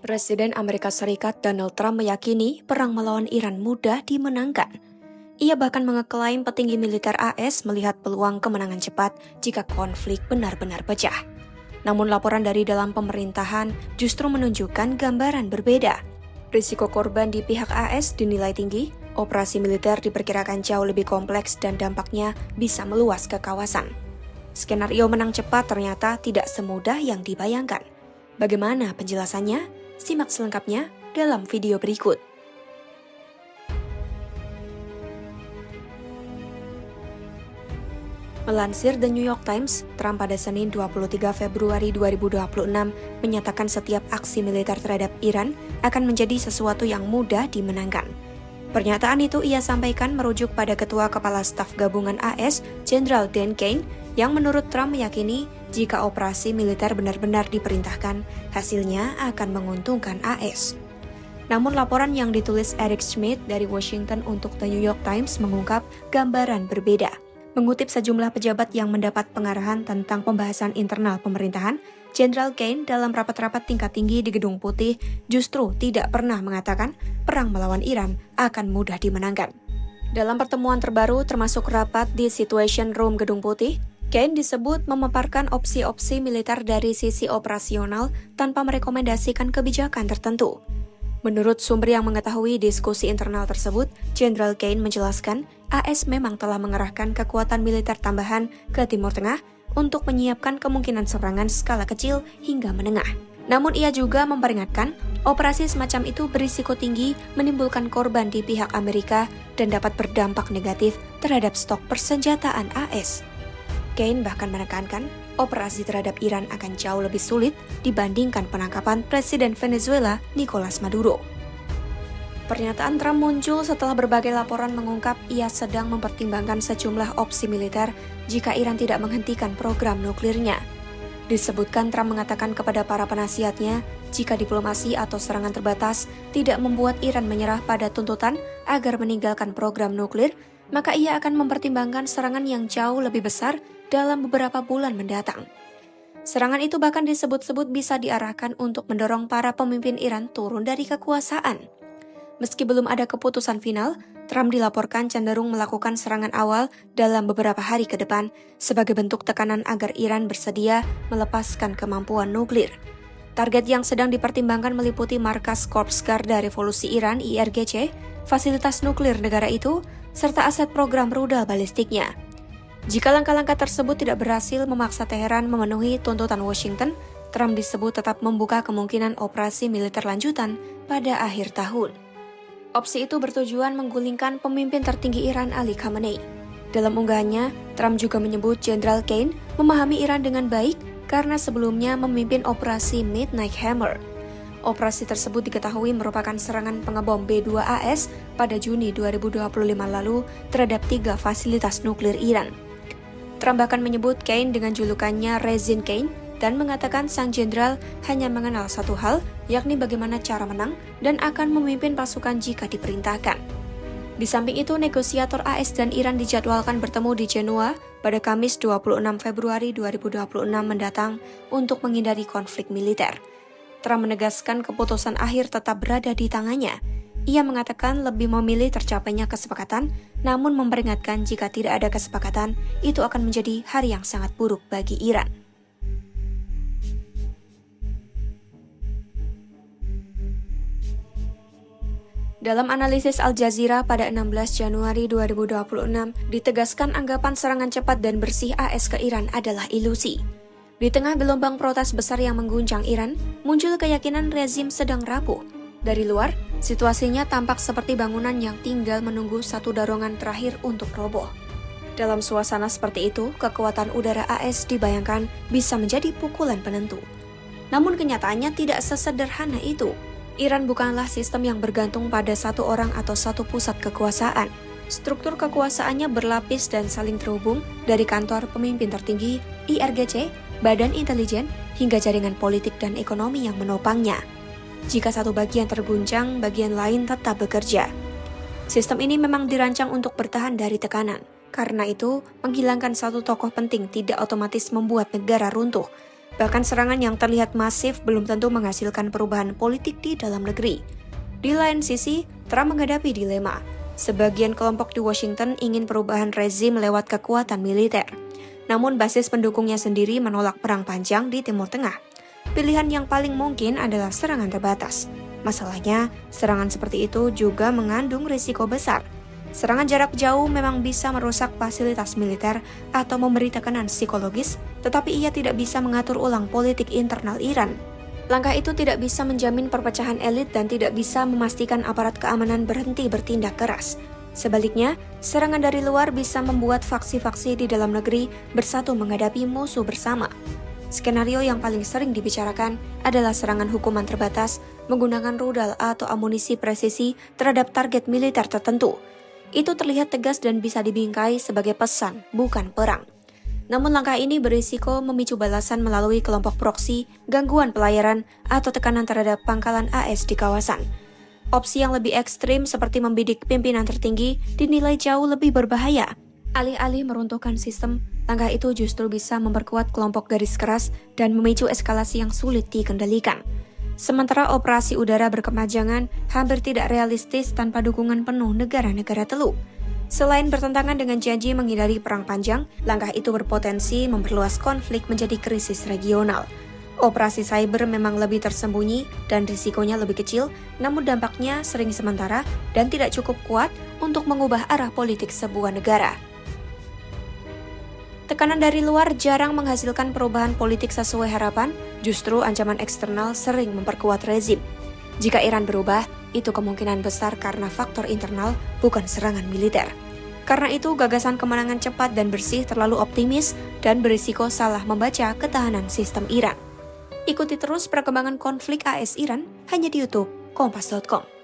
Presiden Amerika Serikat Donald Trump meyakini perang melawan Iran mudah dimenangkan. Ia bahkan mengeklaim petinggi militer AS melihat peluang kemenangan cepat jika konflik benar-benar pecah. Namun laporan dari dalam pemerintahan justru menunjukkan gambaran berbeda. Risiko korban di pihak AS dinilai tinggi, operasi militer diperkirakan jauh lebih kompleks dan dampaknya bisa meluas ke kawasan. Skenario menang cepat ternyata tidak semudah yang dibayangkan. Bagaimana penjelasannya? Simak selengkapnya dalam video berikut. Melansir The New York Times, Trump pada Senin 23 Februari 2026 menyatakan setiap aksi militer terhadap Iran akan menjadi sesuatu yang mudah dimenangkan. Pernyataan itu ia sampaikan merujuk pada Ketua Kepala Staf Gabungan AS, Jenderal Dan Kane, yang menurut Trump meyakini jika operasi militer benar-benar diperintahkan, hasilnya akan menguntungkan AS. Namun laporan yang ditulis Eric Schmidt dari Washington untuk The New York Times mengungkap gambaran berbeda. Mengutip sejumlah pejabat yang mendapat pengarahan tentang pembahasan internal pemerintahan, Jenderal Kane dalam rapat-rapat tingkat tinggi di Gedung Putih justru tidak pernah mengatakan perang melawan Iran akan mudah dimenangkan. Dalam pertemuan terbaru termasuk rapat di Situation Room Gedung Putih, Kane disebut memaparkan opsi-opsi militer dari sisi operasional tanpa merekomendasikan kebijakan tertentu. Menurut sumber yang mengetahui diskusi internal tersebut, Jenderal Kane menjelaskan AS memang telah mengerahkan kekuatan militer tambahan ke Timur Tengah untuk menyiapkan kemungkinan serangan skala kecil hingga menengah. Namun ia juga memperingatkan, operasi semacam itu berisiko tinggi menimbulkan korban di pihak Amerika dan dapat berdampak negatif terhadap stok persenjataan AS. Kane bahkan menekankan operasi terhadap Iran akan jauh lebih sulit dibandingkan penangkapan Presiden Venezuela Nicolas Maduro. Pernyataan Trump muncul setelah berbagai laporan mengungkap ia sedang mempertimbangkan sejumlah opsi militer jika Iran tidak menghentikan program nuklirnya. Disebutkan Trump mengatakan kepada para penasihatnya jika diplomasi atau serangan terbatas tidak membuat Iran menyerah pada tuntutan agar meninggalkan program nuklir, maka ia akan mempertimbangkan serangan yang jauh lebih besar dalam beberapa bulan mendatang. Serangan itu bahkan disebut-sebut bisa diarahkan untuk mendorong para pemimpin Iran turun dari kekuasaan. Meski belum ada keputusan final, Trump dilaporkan cenderung melakukan serangan awal dalam beberapa hari ke depan sebagai bentuk tekanan agar Iran bersedia melepaskan kemampuan nuklir. Target yang sedang dipertimbangkan meliputi markas Korps Garda Revolusi Iran (IRGC), fasilitas nuklir negara itu, serta aset program rudal balistiknya. Jika langkah-langkah tersebut tidak berhasil memaksa Teheran memenuhi tuntutan Washington, Trump disebut tetap membuka kemungkinan operasi militer lanjutan pada akhir tahun. Opsi itu bertujuan menggulingkan pemimpin tertinggi Iran Ali Khamenei. Dalam unggahannya, Trump juga menyebut Jenderal Kane memahami Iran dengan baik karena sebelumnya memimpin operasi Midnight Hammer. Operasi tersebut diketahui merupakan serangan pengebom B-2 AS pada Juni 2025 lalu terhadap 3 fasilitas nuklir Iran. Trump bahkan menyebut Kane dengan julukannya Rezin Kane dan mengatakan sang jenderal hanya mengenal satu hal, yakni bagaimana cara menang dan akan memimpin pasukan jika diperintahkan. Di samping itu, negosiator AS dan Iran dijadwalkan bertemu di Jenewa pada Kamis 26 Februari 2026 mendatang untuk menghindari konflik militer. Trump menegaskan keputusan akhir tetap berada di tangannya. Ia mengatakan lebih memilih tercapainya kesepakatan, namun memperingatkan jika tidak ada kesepakatan, itu akan menjadi hari yang sangat buruk bagi Iran. Dalam analisis Al Jazeera pada 16 Januari 2026, ditegaskan anggapan serangan cepat dan bersih AS ke Iran adalah ilusi. Di tengah gelombang protes besar yang mengguncang Iran, muncul keyakinan rezim sedang rapuh. Dari luar, situasinya tampak seperti bangunan yang tinggal menunggu satu dorongan terakhir untuk roboh. Dalam suasana seperti itu, kekuatan udara AS dibayangkan bisa menjadi pukulan penentu. Namun kenyataannya tidak sesederhana itu. Iran bukanlah sistem yang bergantung pada satu orang atau satu pusat kekuasaan. Struktur kekuasaannya berlapis dan saling terhubung dari kantor pemimpin tertinggi, IRGC, Badan Intelijen, hingga jaringan politik dan ekonomi yang menopangnya. Jika satu bagian terguncang, bagian lain tetap bekerja. Sistem ini memang dirancang untuk bertahan dari tekanan. Karena itu, menghilangkan satu tokoh penting tidak otomatis membuat negara runtuh. Bahkan serangan yang terlihat masif belum tentu menghasilkan perubahan politik di dalam negeri. Di lain sisi, Trump menghadapi dilema. Sebagian kelompok di Washington ingin perubahan rezim lewat kekuatan militer. Namun basis pendukungnya sendiri menolak perang panjang di Timur Tengah. Pilihan yang paling mungkin adalah serangan terbatas. Masalahnya, serangan seperti itu juga mengandung risiko besar. Serangan jarak jauh memang bisa merusak fasilitas militer atau memberi tekanan psikologis, tetapi ia tidak bisa mengatur ulang politik internal Iran. Langkah itu tidak bisa menjamin perpecahan elit dan tidak bisa memastikan aparat keamanan berhenti bertindak keras. Sebaliknya, serangan dari luar bisa membuat faksi-faksi di dalam negeri bersatu menghadapi musuh bersama. Skenario yang paling sering dibicarakan adalah serangan hukuman terbatas menggunakan rudal atau amunisi presisi terhadap target militer tertentu. Itu terlihat tegas dan bisa dibingkai sebagai pesan, bukan perang. Namun langkah ini berisiko memicu balasan melalui kelompok proksi, gangguan pelayaran, atau tekanan terhadap pangkalan AS di kawasan. Opsi yang lebih ekstrim seperti membidik pimpinan tertinggi dinilai jauh lebih berbahaya. Alih-alih meruntuhkan sistem, langkah itu justru bisa memperkuat kelompok garis keras dan memicu eskalasi yang sulit dikendalikan. Sementara operasi udara berkemajangan hampir tidak realistis tanpa dukungan penuh negara-negara Teluk. Selain bertentangan dengan janji menghindari perang panjang, langkah itu berpotensi memperluas konflik menjadi krisis regional. Operasi cyber memang lebih tersembunyi dan risikonya lebih kecil, namun dampaknya sering sementara dan tidak cukup kuat untuk mengubah arah politik sebuah negara. Tekanan dari luar jarang menghasilkan perubahan politik sesuai harapan, justru ancaman eksternal sering memperkuat rezim. Jika Iran berubah, itu kemungkinan besar karena faktor internal, bukan serangan militer. Karena itu, gagasan kemenangan cepat dan bersih terlalu optimis dan berisiko salah membaca ketahanan sistem Iran. Ikuti terus perkembangan konflik AS Iran hanya di YouTube Kompas.com.